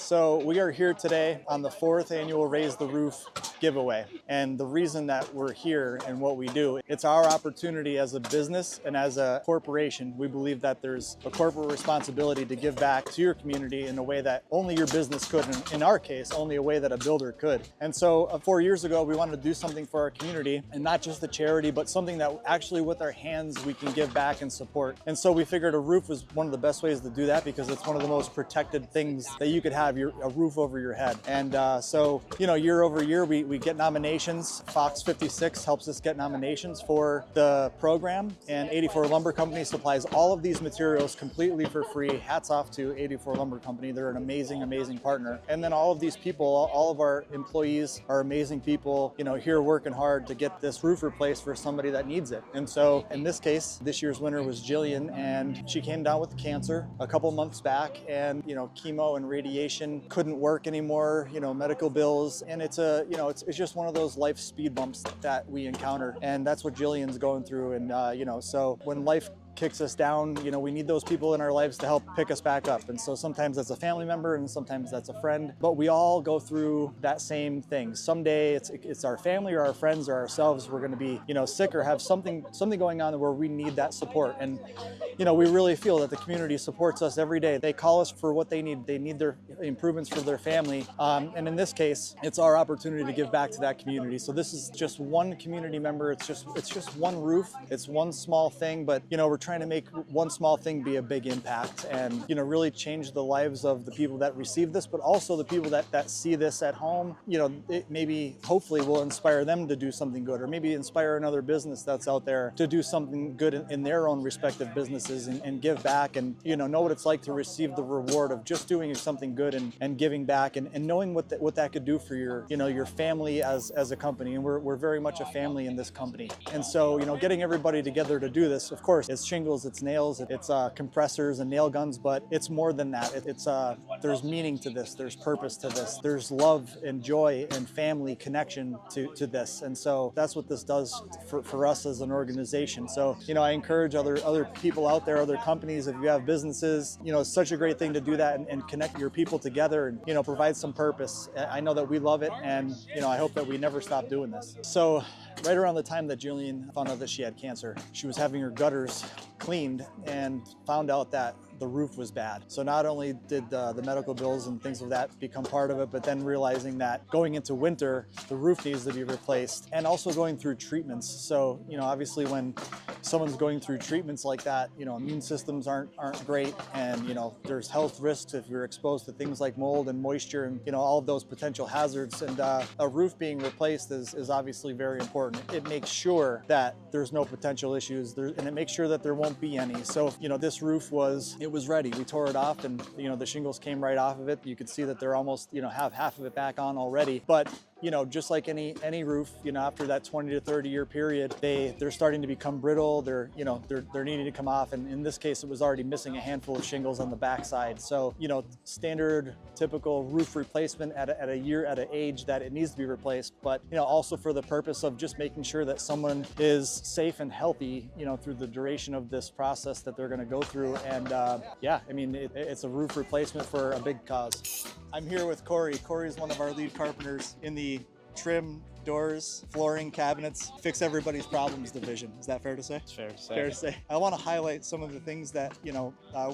So we are here today on the 4th annual Raise the Roof giveaway. And the reason that we're here and what we do, it's our opportunity as a business and as a corporation. We believe that there's a corporate responsibility to give back to your community in a way that only your business could. And in our case, only a way that a builder could. And so 4 years ago, we wanted to do something for our community, and not just a charity, but something that actually with our hands we can give back and support. And so we figured a roof was one of the best ways to do that because it's one of the most protected things that you could have, a roof over your head. And so, year over year, we get nominations. Fox 56 helps us get nominations for the program, and 84 Lumber Company supplies all of these materials completely for free. Hats off to 84 Lumber Company. They're an amazing, amazing partner. And then all of these people, all of our employees are amazing people, here working hard to get this roof replaced for somebody that needs it. And so in this case, this year's winner was Jillian, and she came down with cancer a couple months back, and chemo and radiation couldn't work anymore, medical bills, and it's just one of those life speed bumps that we encounter, and that's what Jillian's going through. And so when life kicks us down, we need those people in our lives to help pick us back up. And so sometimes that's a family member and sometimes that's a friend, but we all go through that same thing. Someday it's our family or our friends or ourselves. We're going to be, sick or have something going on where we need that support. And, we really feel that the community supports us every day. They call us for what they need. They need their improvements for their family. And in this case, it's our opportunity to give back to that community. So this is just one community member. It's just one roof. It's one small thing, but, we're trying to make one small thing be a big impact and, really change the lives of the people that receive this, but also the people that see this at home. It maybe, hopefully will inspire them to do something good, or maybe inspire another business that's out there to do something good in their own respective businesses and give back and, know what it's like to receive the reward of just doing something good and giving back and knowing what that could do for your family as a company. And we're very much a family in this company. And so, getting everybody together to do this, of course, it's shingles, it's nails, it's compressors and nail guns, but it's more than that. There's meaning to this, there's purpose to this, there's love and joy and family connection to this. And so that's what this does for us as an organization. So, I encourage other people out there, other companies, if you have businesses, it's such a great thing to do that and connect your people together and, provide some purpose. I know that we love it, and, I hope that we never stop doing this. So right around the time that Jillian found out that she had cancer, she was having her gutters cleaned and found out that the roof was bad. So not only did the medical bills and things of that become part of it, but then realizing that going into winter, the roof needs to be replaced, and also going through treatments. So, obviously when someone's going through treatments like that, immune systems aren't great, and, there's health risks if you're exposed to things like mold and moisture and, all of those potential hazards. And a roof being replaced is obviously very important. It makes sure that there's no potential issues and it makes sure that there won't be any. So, this roof was ready. We tore it off, and, the shingles came right off of it. You could see that they're almost, have half of it back on already. But, just like any roof, after that 20 to 30 year period, they're starting to become brittle. They're needing to come off. And in this case, it was already missing a handful of shingles on the backside. So, standard, typical roof replacement at an age that it needs to be replaced, but, also for the purpose of just making sure that someone is safe and healthy, through the duration of this process that they're going to go through. And it's a roof replacement for a big cause. I'm here with Corey. Corey is one of our lead carpenters in the trim, doors, flooring, cabinets, fix everybody's problems division. Is that fair to say? It's fair to say. Fair to say. I want to highlight some of the things that,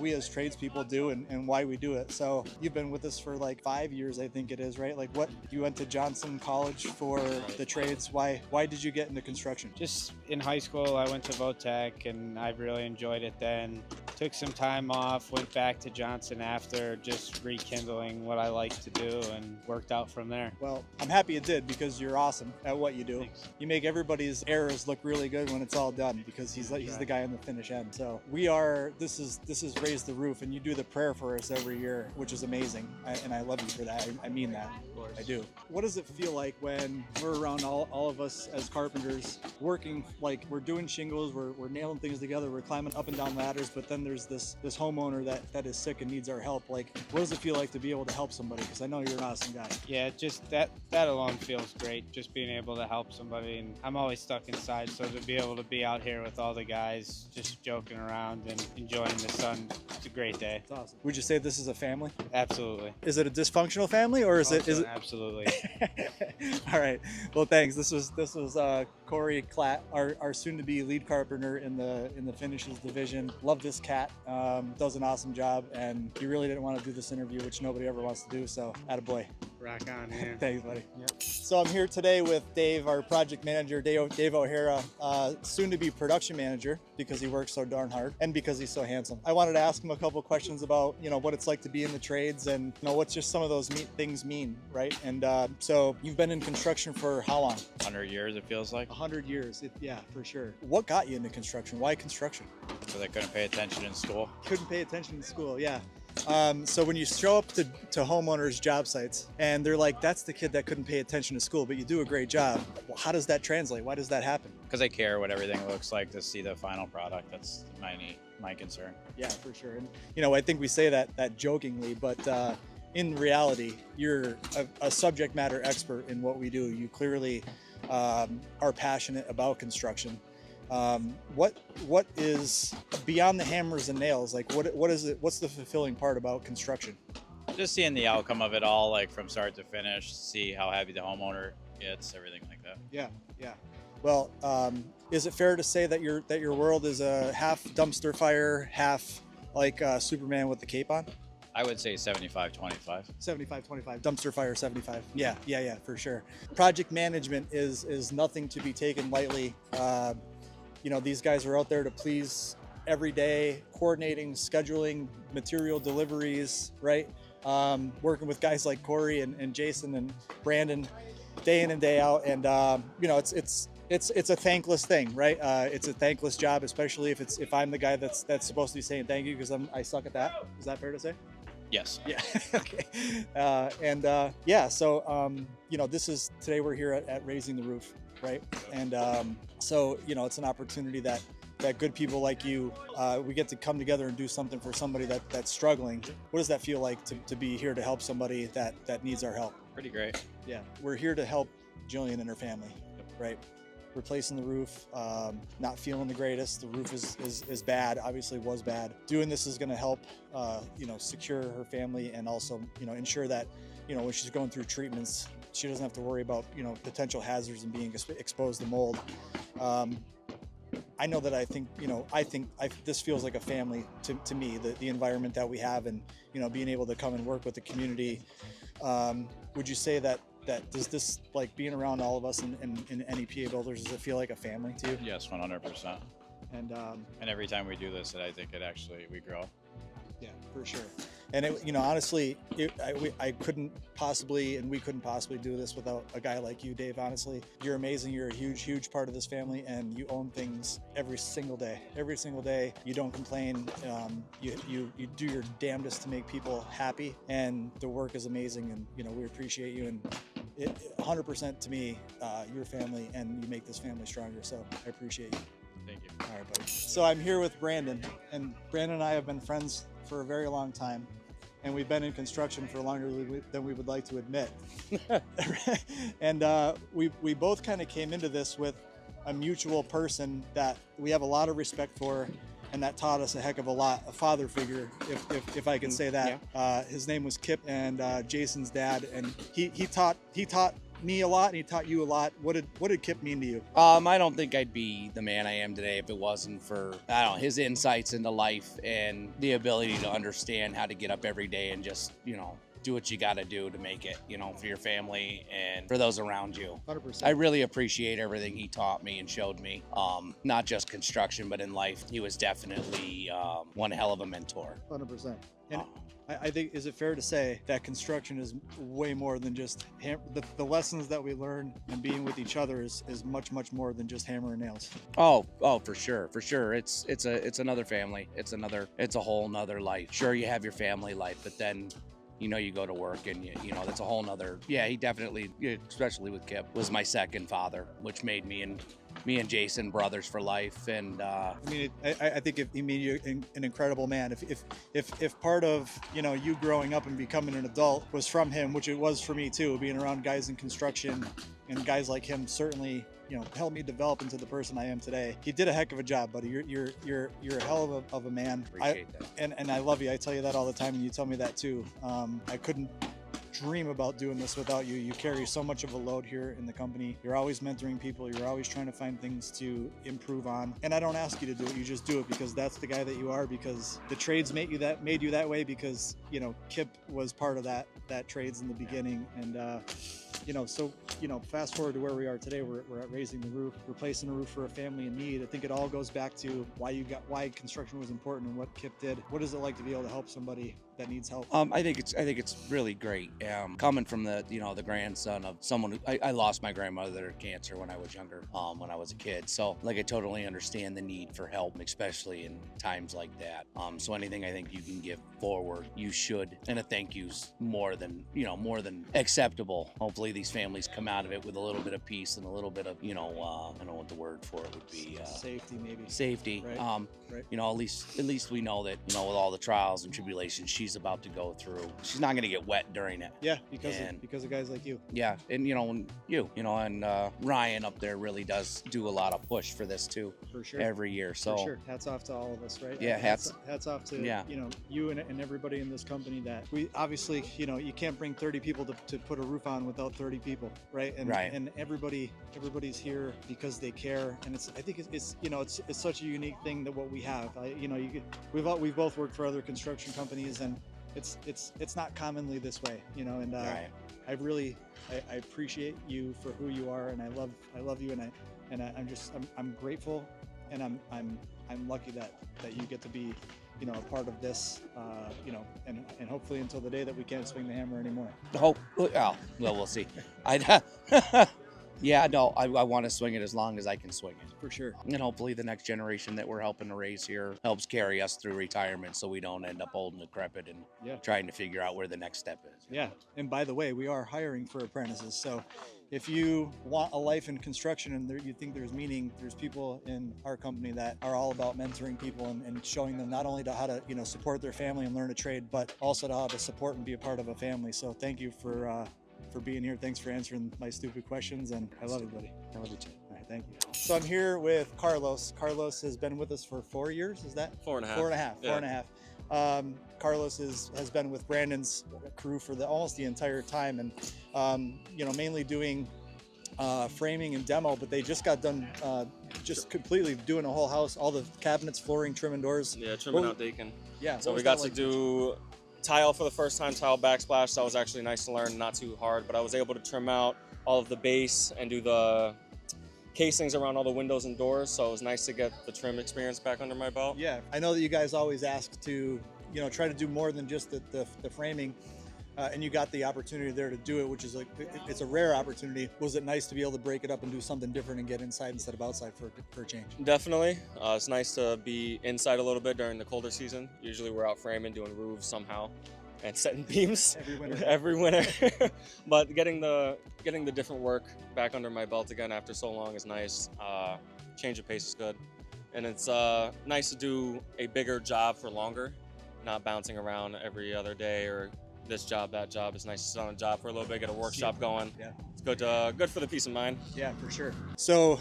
we as tradespeople do and why we do it. So you've been with us for like 5 years, I think it is, right? Like you went to Johnson College for the trades. Why did you get into construction? Just in high school, I went to Votech and I really enjoyed it then. Took some time off, went back to Johnson after, just rekindling what I like to do, and worked out from there. Well, I'm happy it did because you're awesome at what you do. Thanks. You make everybody's errors look really good when it's all done because he's the guy on the finish end. So this is Raise the Roof, and you do the prayer for us every year, which is amazing. And I love you for that. I mean that. Of course. I do. What does it feel like when we're around all of us as carpenters working, like we're doing shingles, we're nailing things together, we're climbing up and down ladders, but then there's this homeowner that is sick and needs our help. Like, what does it feel like to be able to help somebody? Because I know you're an awesome guy. Yeah, just that alone feels great. Just just being able to help somebody. And I'm always stuck inside, so to be able to be out here with all the guys, just joking around and enjoying the sun, it's a great day. That's awesome. Would you say this is a family? Absolutely. Is it a dysfunctional family, or is it? Absolutely. All right. Well, thanks. This was Corey Klatt, our soon-to-be lead carpenter in the finishes division. Love this cat. Does an awesome job, and he really didn't want to do this interview, which nobody ever wants to do. So, attaboy. Rock on, man. Thanks, buddy. Yep. So I'm here today with Dave, our project manager, Dave O'Hara, soon-to-be production manager, because he works so darn hard and because he's so handsome. I wanted to ask him a couple questions about, what it's like to be in the trades and, what's just some of those things mean, right? And so you've been in construction for how long? 100 years, it feels like. 100 years, yeah, for sure. What got you into construction? Why construction? Because I couldn't pay attention in school. Couldn't pay attention in school, yeah. So when you show up to homeowners' job sites and they're like, that's the kid that couldn't pay attention to school, but you do a great job. Well, how does that translate? Why does that happen? Because I care what everything looks like to see the final product. That's my concern. Yeah, for sure. And, I think we say that jokingly, but in reality, you're a subject matter expert in what we do. You clearly are passionate about construction. What is beyond the hammers and nails? Like what is it? What's the fulfilling part about construction? Just seeing the outcome of it all, like from start to finish, see how happy the homeowner gets, everything like that. Yeah. Well, is it fair to say that your world is a half dumpster fire, half like Superman with the cape on? I would say 75-25. 75-25, dumpster fire 75. Yeah, for sure. Project management is nothing to be taken lightly. These guys are out there to please every day, coordinating, scheduling, material deliveries, right? Working with guys like Corey and Jason and Brandon day in and day out. And, it's a thankless thing, right? It's a thankless job, especially if I'm the guy that's supposed to be saying thank you because I suck at that. Is that fair to say? Yes. Yeah. Okay. So, today we're here at Raising the Roof, right? And it's an opportunity that good people like you, we get to come together and do something for somebody that's struggling. What does that feel like to be here to help somebody that needs our help? Pretty great. Yeah. We're here to help Jillian and her family, right? Replacing the roof, not feeling the greatest. The roof is bad, obviously was bad. Doing this is going to help, secure her family and also, ensure that, when she's going through treatments, she doesn't have to worry about, potential hazards and being exposed to mold. I know that I think this feels like a family to me, the environment that we have and, being able to come and work with the community. Would you say that does this, like being around all of us in NEPA builders, does it feel like a family to you? Yes, 100%. And every time we do this, I think we grow. Yeah, for sure. And honestly, I couldn't possibly, and we couldn't possibly do this without a guy like you, Dave. Honestly, you're amazing. You're a huge part of this family, and you own things every single day. Every single day, you don't complain. You do your damnedest to make people happy, and the work is amazing. And we appreciate you. And 100% to me, your family, and you make this family stronger. So I appreciate you. Thank you. All right, buddy. So I'm here with Brandon, and Brandon and I have been friends for a very long time, and we've been in construction for longer than we would like to admit. And we both kind of came into this with a mutual person that we have a lot of respect for, and that taught us a heck of a lot, a father figure, if I could say that. Yeah. His name was Kip, and Jason's dad, and he taught me a lot, and he taught you a lot. What did Kip mean to you? I don't think I'd be the man I am today if it wasn't for, his insights into life and the ability to understand how to get up every day and just, do what you got to do to make it, for your family and for those around you. 100%. I really appreciate everything he taught me and showed me, not just construction, but in life. He was definitely one hell of a mentor. 100%. And I think, is it fair to say that construction is way more than just the lessons that we learn and being with each other is much more than just hammer and nails? Oh, for sure. It's another family. It's a whole nother life. Sure, you have your family life, but then you go to work and that's a whole nother. Yeah, he definitely, especially with Kip, was my second father, which made me, and me and Jason brothers for life. And I mean, I think he made you an incredible man. If part of you growing up and becoming an adult was from him, which it was for me too, being around guys in construction and guys like him certainly helped me develop into the person I am today. He did a heck of a job, buddy. You're a hell of a man. Appreciate that. And I love you. I tell you that all the time, and you tell me that too. I couldn't dream about doing this without you. You carry so much of a load here in the company. You're always mentoring people. You're always trying to find things to improve on. And I don't ask you to do it. You just do it because that's the guy that you are, because the trades made you that way, because Kip was part of that trades in the beginning. And so fast forward to where we are today. We're at raising the roof, replacing a roof for a family in need. I think it all goes back to why construction was important and what Kip did. What is it like to be able to help somebody that needs help? I think it's really great. Coming from the grandson of someone who I lost my grandmother to cancer when I was younger, when I was a kid. So I totally understand the need for help, especially in times like that. So anything I think you can give forward, you should. And a thank you's more than acceptable. Hopefully these families come out of it with a little bit of peace and a little bit of I don't know what the word for it would be. Safety, maybe. Safety. Right. Right. At least we know that with all the trials and tribulations she's about to go through, she's not going to get wet during it. Yeah, because of guys like you. Yeah, and and Ryan up there really does do a lot of push for this too. For sure. Every year. So for sure. Hats off to all of us, right? Yeah, hats off to you and everybody in this company. That we obviously you can't bring 30 people to put a roof on without 30 people, right? And everybody's here because they care, and I think it's such a unique thing that what we have. We've both worked for other construction companies, and it's not commonly this way, and right. I appreciate you for who you are, and I love you, and I'm grateful, and I'm lucky that you get to be a part of this, and hopefully until the day that we can't swing the hammer anymore. We'll see. I want to swing it as long as I can swing it. For sure. And hopefully the next generation that we're helping to raise here helps carry us through retirement, so we don't end up old and decrepit and trying to figure out where the next step is. Yeah. And by the way, we are hiring for apprentices. So if you want a life in construction and you think there's meaning, there's people in our company that are all about mentoring people and showing them not only how to support their family and learn a trade, but also how to support and be a part of a family. So thank you for being here. Thanks for answering my stupid questions, and I love you, buddy. I love you too. All right, thank you. So I'm here with Carlos. Carlos has been with us for 4 years, is that? 4.5. 4.5. Yeah. 4.5. Carlos has been with Brandon's crew for almost the entire time, and mainly doing framing and demo, but they just got done completely doing a whole house, all the cabinets, flooring, trim and doors. Yeah, trimming out decking. Yeah. So we got to do tile for the first time, tile backsplash. That was actually nice to learn, not too hard, but I was able to trim out all of the base and do the casings around all the windows and doors, so it was nice to get the trim experience back under my belt. Yeah, I know that you guys always ask to try to do more than just the framing, and you got the opportunity there to do it, which is it's a rare opportunity. Was it nice to be able to break it up and do something different and get inside instead of outside for a change? Definitely. It's nice to be inside a little bit during the colder season. Usually we're out framing, doing roofs somehow, and setting beams every winter. But getting the different work back under my belt again after so long is nice. Change of pace is good, and it's nice to do a bigger job for longer, not bouncing around every other day or this job, that job. It's nice to sit on a job for a little bit, get a workshop going. Yeah. It's good for the peace of mind. Yeah, for sure. So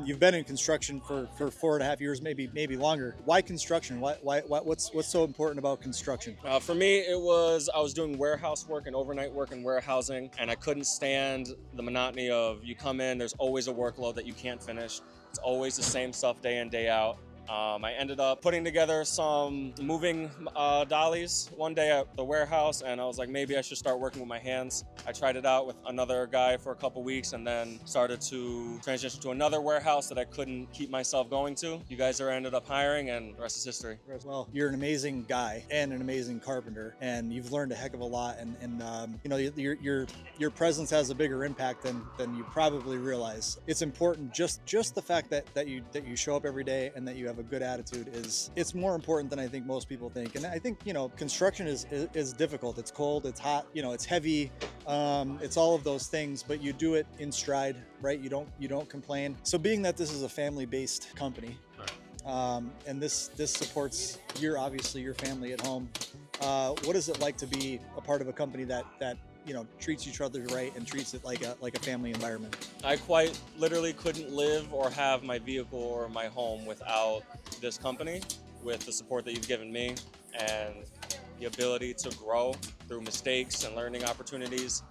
you've been in construction for 4.5 years, maybe longer. Why construction? What's so important about construction? For me, I was doing warehouse work and overnight work in warehousing, and I couldn't stand the monotony of you come in, there's always a workload that you can't finish. It's always the same stuff day in, day out. I ended up putting together some moving dollies one day at the warehouse, and I was like, maybe I should start working with my hands. I tried it out with another guy for a couple weeks and then started to transition to another warehouse that I couldn't keep myself going to. You guys ended up hiring, and the rest is history. Well, you're an amazing guy and an amazing carpenter, and you've learned a heck of a lot, and your presence has a bigger impact than you probably realize. It's important, just the fact that you show up every day and that you have a good attitude it's more important than I think most people think. And I think construction is difficult. It's cold, it's hot, it's heavy. It's all of those things, but you do it in stride, right? You don't complain. So being that this is a family-based company, and this supports obviously your family at home, what is it like to be a part of a company that treats each other right and treats it like a family environment? I quite literally couldn't live or have my vehicle or my home without this company, with the support that you've given me and the ability to grow through mistakes and learning opportunities.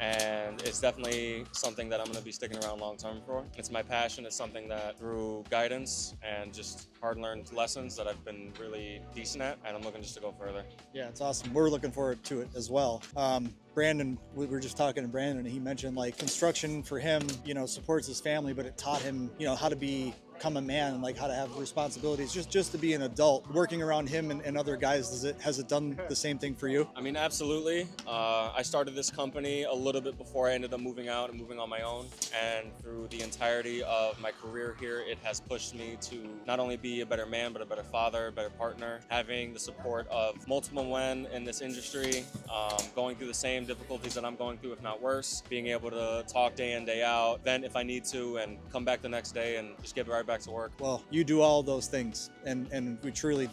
And it's definitely something that I'm going to be sticking around long term for. It's my passion. It's something that through guidance and just hard-learned lessons that I've been really decent at, and I'm looking just to go further. Yeah, it's awesome. We're looking forward to it as well. Brandon, we were just talking to Brandon, and he mentioned like construction for him, supports his family, but it taught him, how to become a man and like how to have responsibilities, just to be an adult. Working around him and other guys, has it done the same thing for you? I mean, absolutely. I started this company a little bit before I ended up moving out and moving on my own, and through the entirety of my career here, it has pushed me to not only be a better man, but a better father, a better partner. Having the support of multiple men in this industry, going through the same difficulties that I'm going through, if not worse, being able to talk day in, day out, vent if I need to, and come back the next day and just get right back to work. Well, you do all those things, and we truly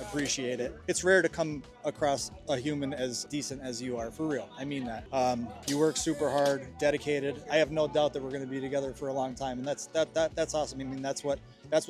appreciate it. It's rare to come across a human as decent as you are, for real. I mean that. You work super hard, dedicated. I have no doubt that we're going to be together for a long time, and that's awesome. I mean, that's what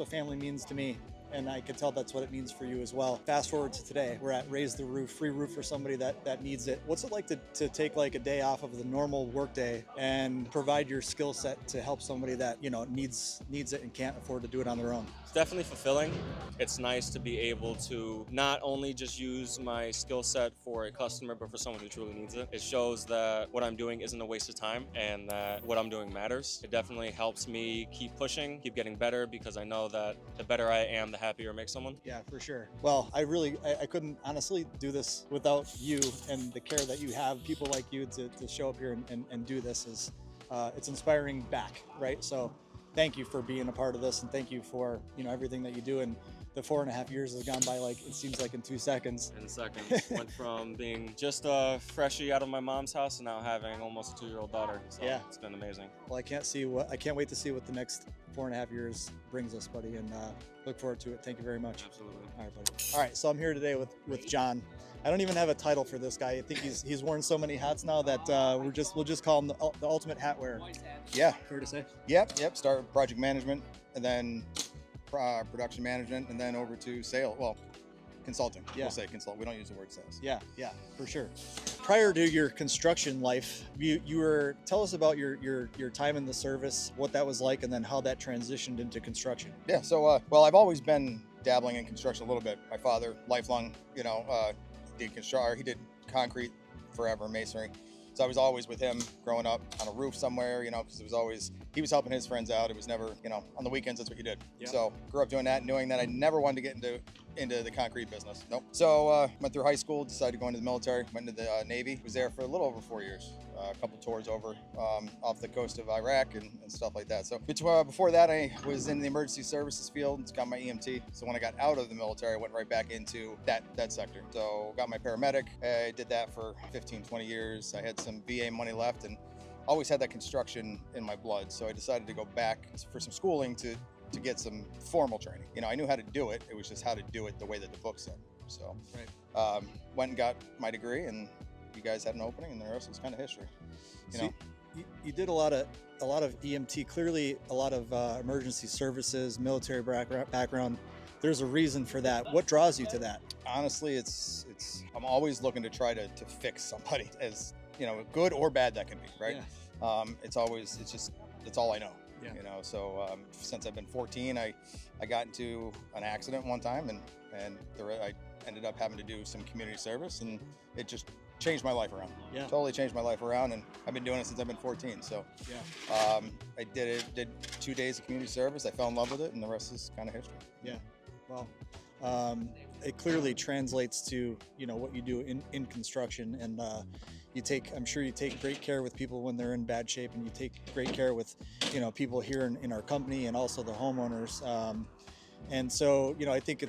family means to me. And I can tell that's what it means for you as well. Fast forward to today, we're at Raise the Roof, free roof for somebody that needs it. What's it like to take like a day off of the normal workday and provide your skill set to help somebody that needs it and can't afford to do it on their own? It's definitely fulfilling. It's nice to be able to not only just use my skill set for a customer, but for someone who truly needs it. It shows that what I'm doing isn't a waste of time and that what I'm doing matters. It definitely helps me keep pushing, keep getting better, because I know that the better I am, the happier it makes someone. Yeah, for sure. Well, I couldn't honestly do this without you and the care that you have. People like you to show up here and do this is it's inspiring back, right? So thank you for being a part of this, and thank you for everything that you do. And the 4.5 years has gone by like it seems like in 2 seconds. In seconds. Went from being just a freshie out of my mom's house and now having almost a 2-year-old daughter. So yeah, it's been amazing. Well, I can't wait to see what the next 4.5 years brings us, buddy, and look forward to it. Thank you very much. Absolutely. All right, buddy. All right, so I'm here today with John. I don't even have a title for this guy. I think he's worn so many hats now that we'll just call him the ultimate hat wearer. Yeah. Fair to say? Yep. Start with project management, and then production management, and then over to sales. Well, consulting. Yeah. We'll say consult. We don't use the word sales. Yeah, for sure. Prior to your construction life, tell us about your time in the service, what that was like, and then how that transitioned into construction. Yeah. So, well, I've always been dabbling in construction a little bit. My father, lifelong, he did concrete forever, masonry. So I was always with him growing up on a roof somewhere, because he was helping his friends out. It was never, on the weekends, that's what you did. Yeah. So grew up doing that, knowing that I never wanted to get into the concrete business. Nope. So went through high school, decided to go into the military, went into the Navy, was there for a little over 4 years. A couple tours over off the coast of Iraq and stuff like that. So before that, I was in the emergency services field, got my EMT. So when I got out of the military, I went right back into that sector. So got my paramedic. I did that for 15, 20 years. I had some VA money left and always had that construction in my blood. So I decided to go back for some schooling to get some formal training. I knew how to do it. It was just how to do it the way that the book said. So went and got my degree, and you guys had an opening, and the rest was kind of history. You did a lot of EMT, clearly a lot of emergency services, military background. There's a reason for that. What draws you to that? Honestly, it's I'm always looking to try to fix somebody, as good or bad that can be, right? Yeah. It's that's all I know. Yeah. So since I've been 14, I got into an accident one time, and I ended up having to do some community service, and it just changed my life around. Yeah. Totally changed my life around, and I've been doing it since I've been 14. So yeah. I did 2 days of community service. I fell in love with it, and the rest is kind of history. Yeah. Well, it clearly translates to what you do in construction, and I'm sure you take great care with people when they're in bad shape, and you take great care with people here in our company and also the homeowners. And so I think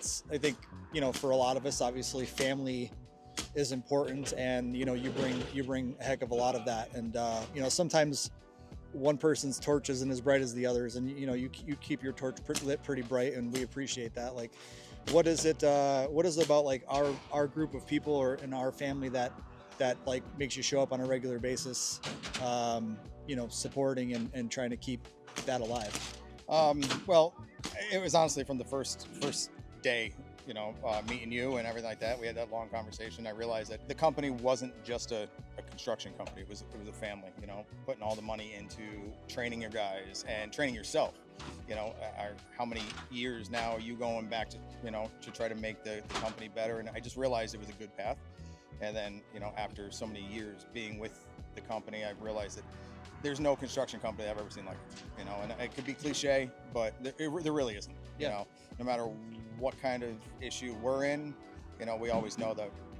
for a lot of us, obviously family is important, and you bring a heck of a lot of that. And sometimes one person's torch isn't as bright as the others, and you keep your torch lit pretty bright, and we appreciate that. Like, what is it about like our group of people or in our family that like makes you show up on a regular basis, supporting and trying to keep that alive? Well, it was honestly from the first day, meeting you and everything like that. We had that long conversation. I realized that the company wasn't just a construction company. It was a family, putting all the money into training your guys and training yourself. How many years now are you going back to, to try to make the company better? And I just realized it was a good path. And then, after so many years being with the company, I realized that there's no construction company I've ever seen like it, and it could be cliche, but there really isn't. No matter what kind of issue we're in, we always know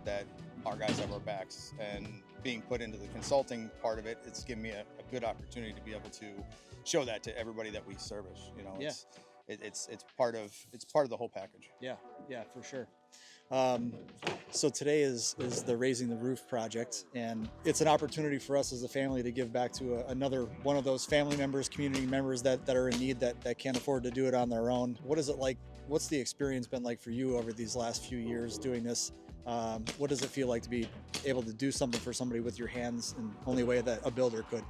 that our guys have our backs. And being put into the consulting part of it, it's given me a good opportunity to be able to show that to everybody that we service. It's part of the whole package. Yeah, for sure. So today is the Raising the Roof project, and it's an opportunity for us as a family to give back to another one of those family members, community members that are in need, that can't afford to do it on their own. What is it like? What's the experience been like for you over these last few years doing this? What does it feel like to be able to do something for somebody with your hands in the only way that a builder could?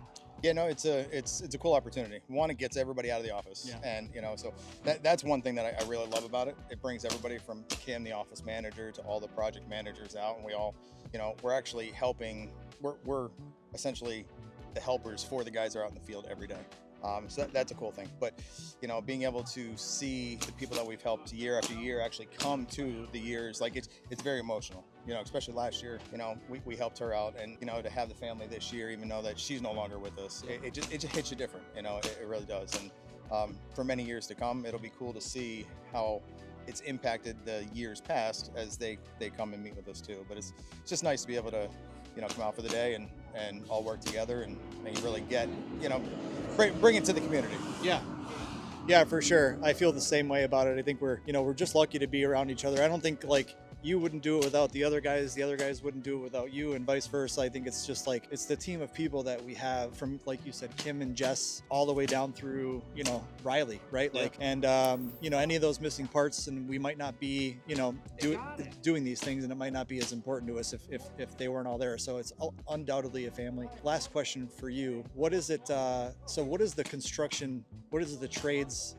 Yeah, no, it's a cool opportunity. One, it gets everybody out of the office, and so that's one thing that I really love about it. It brings everybody from Kim, the office manager, to all the project managers out, and we all, we're actually helping. We're essentially the helpers for the guys that are out in the field every day. So that's a cool thing. But being able to see the people that we've helped year after year actually come to the years, like it's very emotional. Especially last year, we helped her out, and to have the family this year, even though that she's no longer with us, it just hits you different. It really does. And for many years to come, it'll be cool to see how it's impacted the years past as they come and meet with us too. But it's just nice to be able to come out for the day and all work together and you really get bring it to the community. Yeah, for sure. I feel the same way about it. I think we're just lucky to be around each other. I don't think like you wouldn't do it without the other guys wouldn't do it without you, and vice versa. I think it's just like, it's the team of people that we have, from, like you said, Kim and Jess, all the way down through, Riley, right? Yeah. Like, and, any of those missing parts, and we might not be, doing these things, and it might not be as important to us if they weren't all there. So it's undoubtedly a family. Last question for you. What is it, what is the construction, what is the trades,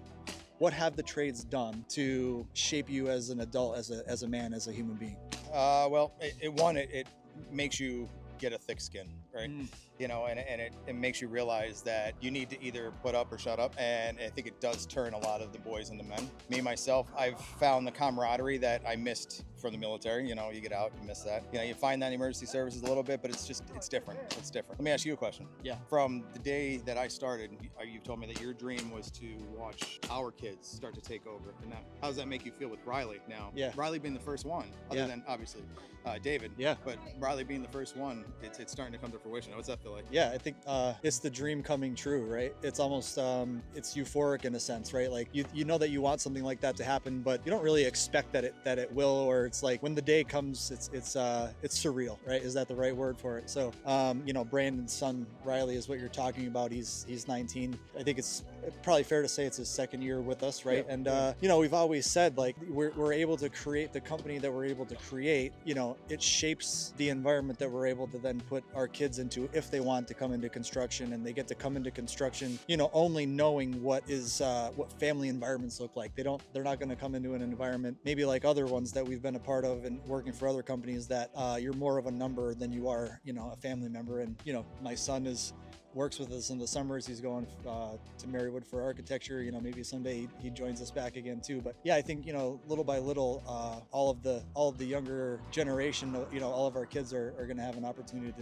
what have the trades done to shape you as an adult, as a man, as a human being? Well, it makes you get a thick skin, right? And it makes you realize that you need to either put up or shut up. And I think it does turn a lot of the boys into men. Me, myself, I've found the camaraderie that I missed from the military. You get out, you miss that. You find that in emergency services a little bit, but it's different. It's different. Let me ask you a question. Yeah. From the day that I started, you told me that your dream was to watch our kids start to take over. And how does that make you feel with Riley now? Yeah. Riley being the first one, other than obviously David. Yeah. But Riley being the first one, it's starting to come to fruition. What's that feel like? Yeah, I think it's the dream coming true, right? It's almost it's euphoric in a sense, right? Like you know that you want something like that to happen, but you don't really expect that it will, or it's like when the day comes, it's surreal, right? Is that the right word for it? So Brandon's son Riley is what you're talking about. He's 19. I think it's probably fair to say it's his second year with us, right? Yeah. And we've always said, like, we're able to create the company that we're able to create. It shapes the environment that we're able to then put our kids into if they want to come into construction, and they get to come into construction, only knowing what family environments look like. They're not going to come into an environment maybe like other ones that we've been a part of and working for other companies that you're more of a number than you are, a family member. And my son works with us in the summers. He's going to Marywood for architecture. Maybe someday he joins us back again too. But yeah, I think little by little, all of the younger generation, all of our kids are going to have an opportunity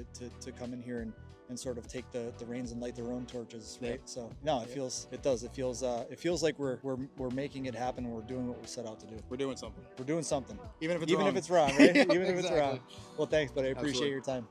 to come in here and sort of take the reins and light their own torches, right? Yeah. So no, it feels like we're making it happen, and we're doing what we set out to do. We're doing something. We're doing something, even if it's wrong, right? Even if it's wrong. Well, thanks, but I appreciate your time.